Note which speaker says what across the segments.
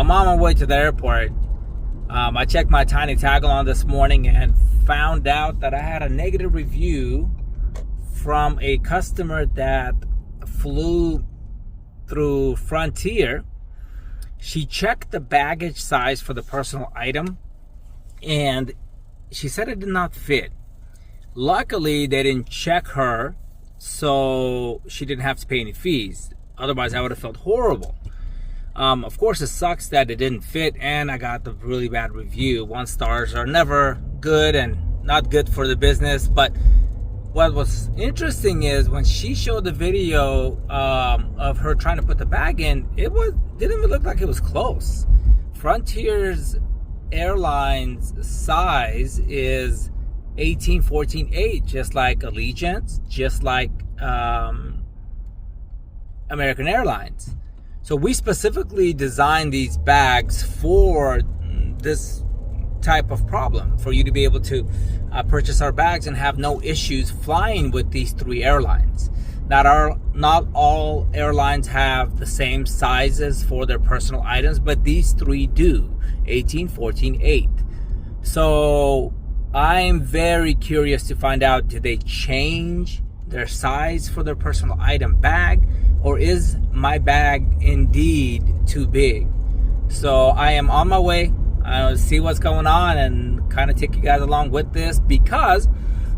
Speaker 1: I'm on my way to the airport. I checked my tiny Tagalong this morning and found out that I had a negative review from a customer that flew through Frontier. She checked the baggage size for the personal item and she said it did not fit. Luckily, they didn't check her, so she didn't have to pay any fees. Otherwise, I would have felt horrible. Of course, it sucks that it didn't fit, and I got the really bad review. 1 stars are never good and not good for the business. But what was interesting is when she showed the video of her trying to put the bag in, didn't even look like it was close. Frontier's Airlines size is 18-14-8, just like Allegiant, just like American Airlines. So we specifically designed these bags for this type of problem, for you to be able to purchase our bags and have no issues flying with these 3 airlines. Not all airlines have the same sizes for their personal items, but these 3 do, 18-14-8. So I'm very curious to find out, do they change their size for their personal item bag, or is my bag indeed too big? So I am on my way. I'll see what's going on and kind of take you guys along with this, because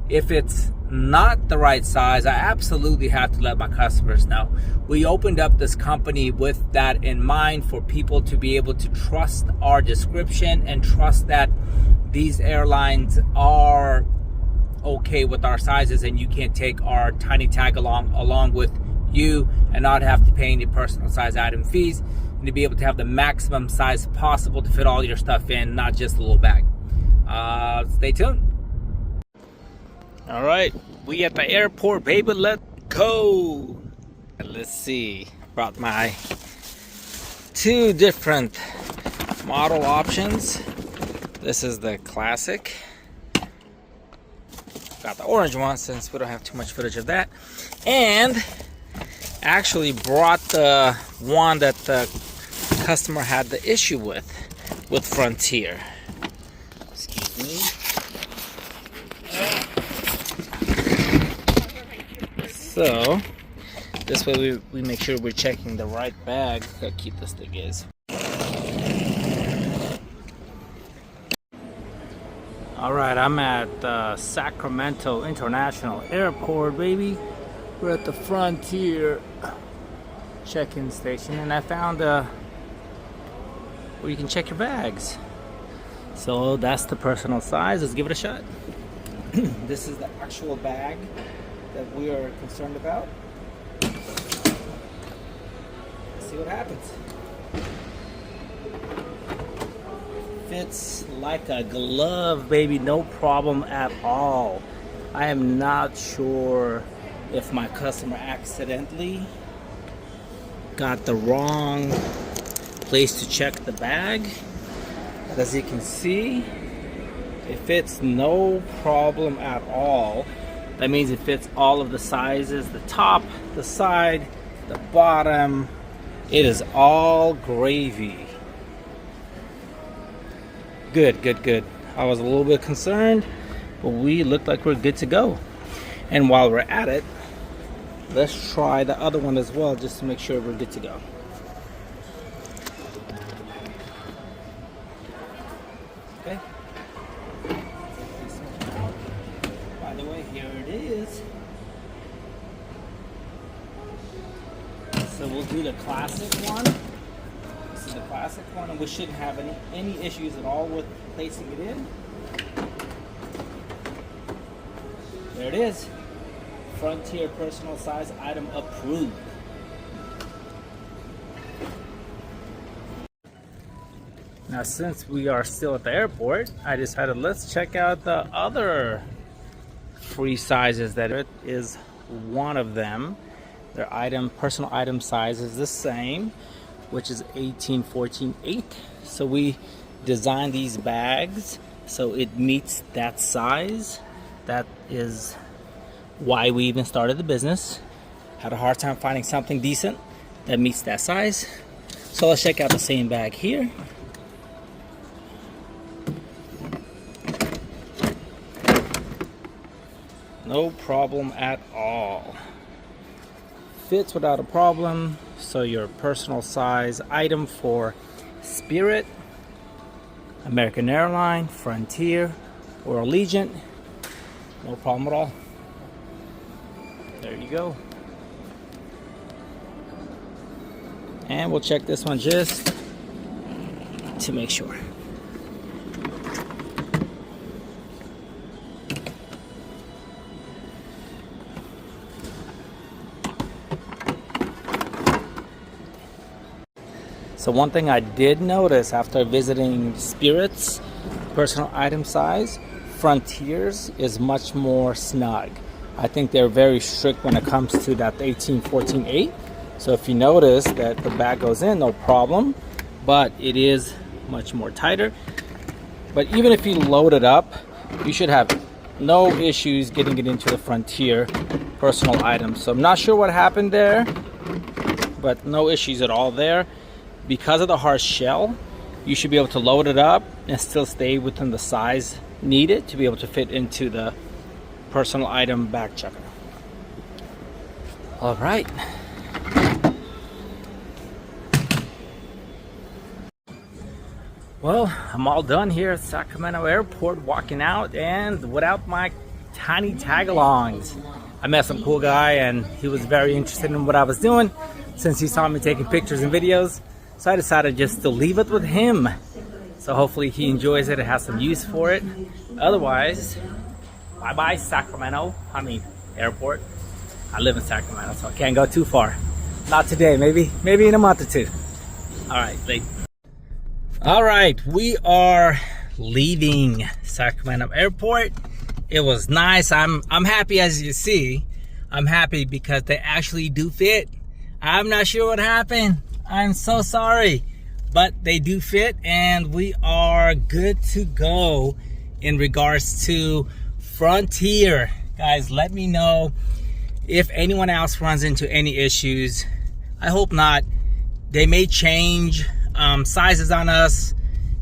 Speaker 1: if it's not the right size, I absolutely have to let my customers know. We opened up this company with that in mind, for people to be able to trust our description and trust that these airlines are okay with our sizes, and you can't take our tiny along with you and not have to pay any personal size item fees, and to be able to have the maximum size possible to fit all your stuff in, not just a little bag. Stay tuned. All right, we at the airport, baby. Let's go. Let's see. Brought my 2 different model options. This is the classic. Got the orange one since we don't have too much footage of that, and actually brought the one that the customer had the issue with Frontier. Excuse me. So this way we make sure we're checking the right bag. How cute this thing is. Alright, I'm at Sacramento International Airport, baby. We're at the Frontier check-in station, and I found where you can check your bags. So that's the personal size. Let's give it a shot. This is the actual bag that we are concerned about. Let's see what happens. Fits like a glove, baby, no problem at all. I am not sure if my customer accidentally got the wrong place to check the bag. As you can see, it fits no problem at all. That means it fits all of the sizes, the top, the side, the bottom. It is all gravy. Good, good, good. I was a little bit concerned, but we look like we're good to go. And while we're at it, let's try the other one as well, just to make sure we're good to go. Okay. By the way, here it is. So we'll do the classic one. This is the classic one, and we shouldn't have any issues at all with placing it in. There it is. Frontier personal size item approved. Now, since we are still at the airport, I decided let's check out the other free sizes. That it is one of them. Their personal item size is the same, which is 18-14-8. So we designed these bags so it meets that size. That is why we even started the business. Had a hard time finding something decent that meets that size. So let's check out the same bag here. No problem at all. Fits without a problem. So your personal size item for Spirit, American Airlines, Frontier, or Allegiant, no problem at all. There you go. And we'll check this one just to make sure. So one thing I did notice after visiting Spirit's personal item size, Frontier's is much more snug. I think they're very strict when it comes to that 18-14-8. So if you notice that the bag goes in, no problem, but it is much more tighter. But even if you load it up, you should have no issues getting it into the Frontier personal items. So I'm not sure what happened there, but no issues at all there. Because of the hard shell, you should be able to load it up and still stay within the size needed to be able to fit into the personal item bag checker. All right. Well, I'm all done here at Sacramento Airport, walking out, and without my tiny tagalongs. I met some cool guy and he was very interested in what I was doing since he saw me taking pictures and videos. So I decided just to leave it with him. So hopefully he enjoys it and has some use for it. Otherwise, bye-bye Sacramento. I mean, airport. I live in Sacramento, so I can't go too far. Not today, maybe in a month or two. All right, late. All right, we are leaving Sacramento Airport. It was nice. I'm happy, as you see. I'm happy because they actually do fit. I'm not sure what happened. I'm so sorry, but they do fit, and we are good to go in regards to Frontier. Guys, let me know if anyone else runs into any issues. I hope not. They may change sizes on us.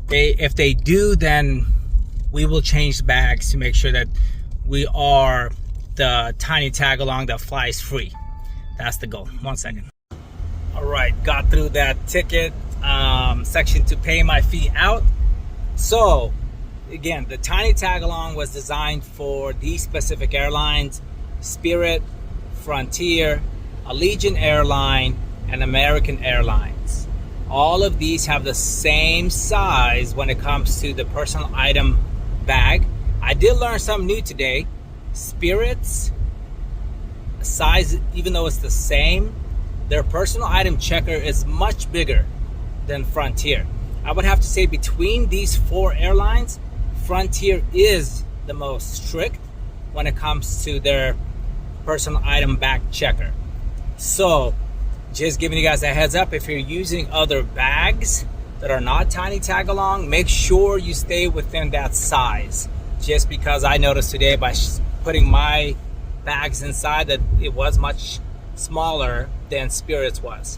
Speaker 1: If they do, then we will change the bags to make sure that we are the tiny tag-along that flies free. That's the goal. 1 second. All right, got through that ticket section to pay my fee out. So again, the tiny tag-along was designed for these specific airlines: Spirit, Frontier, Allegiant Airline, and American Airlines. All of these have the same size when it comes to the personal item bag. I did learn something new today. Spirit's size, even though it's the same, their personal item checker is much bigger than Frontier. I would have to say between these 4 airlines, Frontier is the most strict when it comes to their personal item bag checker. So just giving you guys a heads up, if you're using other bags that are not tiny tag-along, make sure you stay within that size. Just because I noticed today by putting my bags inside that it was much smaller than Spirit's was.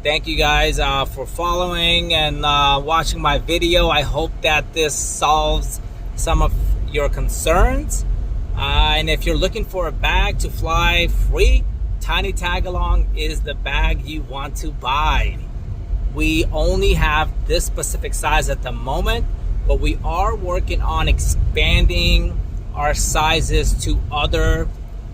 Speaker 1: Thank you guys for following and watching my video. I hope that this solves some of your concerns. And if you're looking for a bag to fly free, Tiny Tag-Along is the bag you want to buy. We only have this specific size at the moment, but we are working on expanding our sizes to other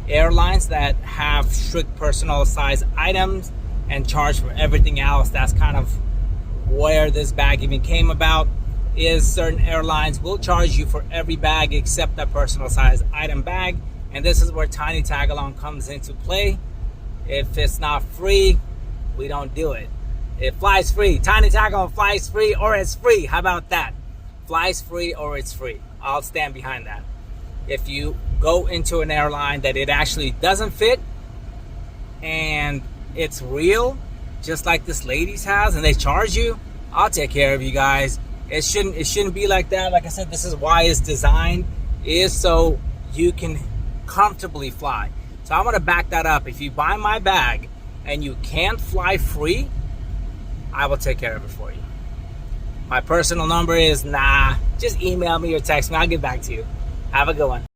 Speaker 1: airlines that have strict personal size items and charge for everything else. That's kind of where this bag even came about, is certain airlines will charge you for every bag except that personal size item bag. And this is where Tiny Tag-Along comes into play. If it's not free, we don't do it. It flies free. Tiny Tag-Along flies free, or it's free. How about that? Flies free or it's free. I'll stand behind that. If you go into an airline that it actually doesn't fit and it's real, just like this lady's has, and they charge you, I'll take care of you guys. It shouldn't be like that. Like I said, this is why it's designed, is so you can comfortably fly. So I'm gonna back that up. If you buy my bag and you can't fly free, I will take care of it for you. My personal number is, just email me or text me. I'll get back to you. Have a good one.